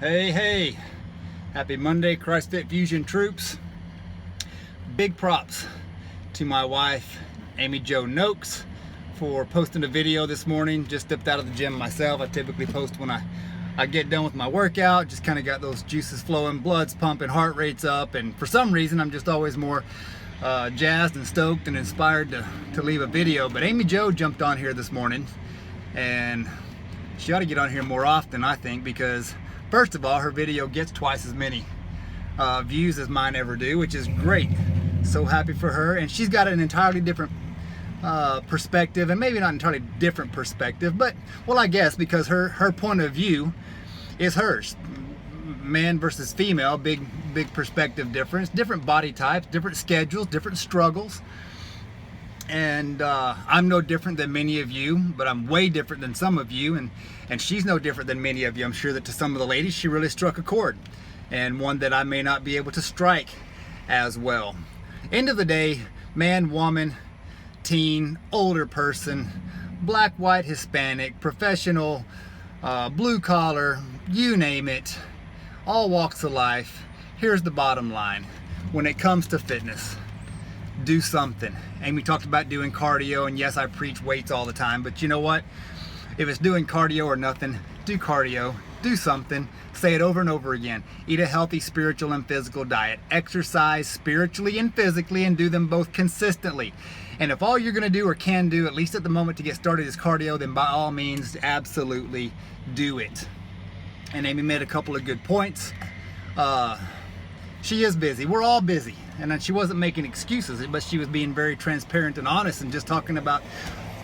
Hey, happy Monday, Christ Fit Fusion troops. Big props to my wife, Amy Jo Noakes, for posting a video this morning. Just stepped out of the gym myself. I typically post when I get done with my workout, just kind of got those juices flowing, blood's pumping, heart rate's up, and for some reason I'm just always more jazzed and stoked and inspired to leave a video. But Amy Jo jumped on here this morning, and she ought to get on here more often, I think, because first of all, her video gets twice as many views as mine ever do, which is great. So happy for her. And she's got an entirely different perspective, and maybe not entirely different perspective, but, well, I guess because her point of view is hers. Man versus female, big perspective difference, different body types, different schedules, different struggles. And I'm no different than many of you, but I'm way different than some of you, and she's no different than many of you. I'm sure that to some of the ladies she really struck a chord, and one that I may not be able to strike as well. End of the day, man, woman, teen, older person, black, white, Hispanic, professional, blue collar, you name it, all walks of life. Here's the bottom line. When it comes to fitness, do something. Amy talked about doing cardio, and yes, I preach weights all the time, but you know what? If it's doing cardio or nothing, do cardio, do something. Say it over and over again. Eat a healthy spiritual and physical diet. Exercise spiritually and physically, and do them both consistently. And if all you're gonna do or can do, at least at the moment, to get started is cardio, then by all means, absolutely do it. And Amy made a couple of good points. She is busy. We're all busy. And she wasn't making excuses, but she was being very transparent and honest and just talking about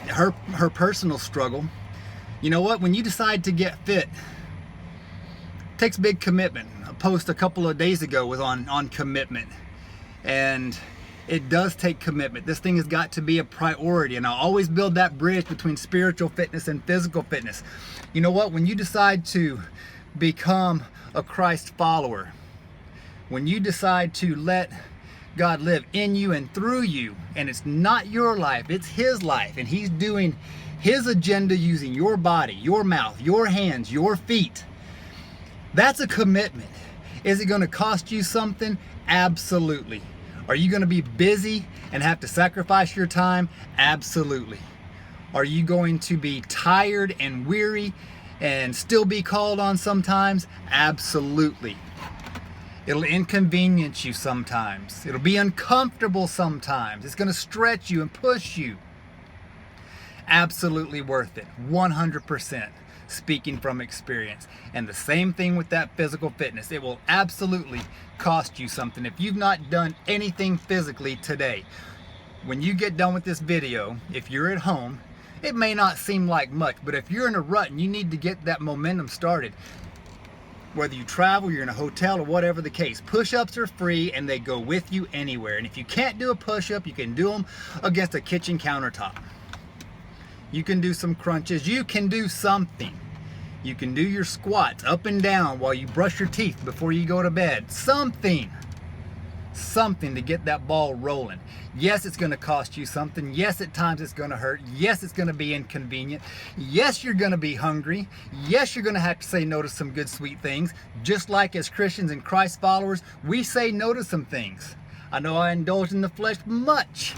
her personal struggle. You know what? When you decide to get fit, it takes big commitment. A post a couple of days ago was on commitment. And it does take commitment. This thing has got to be a priority. And I always build that bridge between spiritual fitness and physical fitness. You know what? When you decide to become a Christ follower, when you decide to let God live in you and through you, and it's not your life, it's His life, and He's doing His agenda using your body, your mouth, your hands, your feet. That's a commitment. Is it going to cost you something? Absolutely. Are you going to be busy and have to sacrifice your time? Absolutely. Are you going to be tired and weary and still be called on sometimes? Absolutely. It'll inconvenience you sometimes. It'll be uncomfortable sometimes. It's going to stretch you and push you. Absolutely worth it. 100%. Speaking from experience. And the same thing with that physical fitness. It will absolutely cost you something. If you've not done anything physically today, when you get done with this video, if you're at home, it may not seem like much, but if you're in a rut and you need to get that momentum started, whether you travel, you're in a hotel, or whatever the case, push-ups are free and they go with you anywhere. And if you can't do a push-up, you can do them against a kitchen countertop. You can do some crunches. You can do something. You can do your squats up and down while you brush your teeth before you go to bed. Something to get that ball rolling. Yes, it's going to cost you something. Yes, at times it's going to hurt. Yes, it's going to be inconvenient. Yes, you're going to be hungry. Yes, you're going to have to say no to some good, sweet things. Just like as Christians and Christ followers, we say no to some things. I know I indulged in the flesh much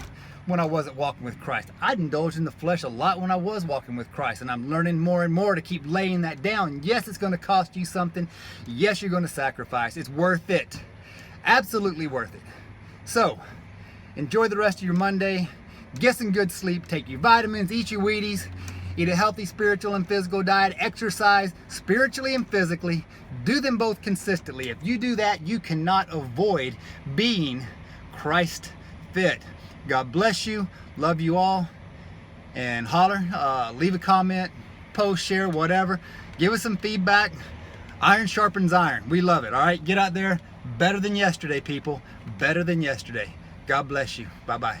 when I wasn't walking with Christ. I'd indulged in the flesh a lot when I was walking with Christ, and I'm learning more and more to keep laying that down. Yes, it's going to cost you something. Yes, you're going to sacrifice. It's worth it. Absolutely worth it. So, enjoy the rest of your Monday. Get some good sleep. Take your vitamins. Eat your Wheaties. Eat a healthy spiritual and physical diet. Exercise spiritually and physically. Do them both consistently. If you do that, you cannot avoid being Christ fit. God bless you. Love you all. And holler. Leave a comment. Post, share, whatever. Give us some feedback. Iron sharpens iron. We love it. All right? Get out there. Better than yesterday, people. Better than yesterday. God bless you. Bye-bye.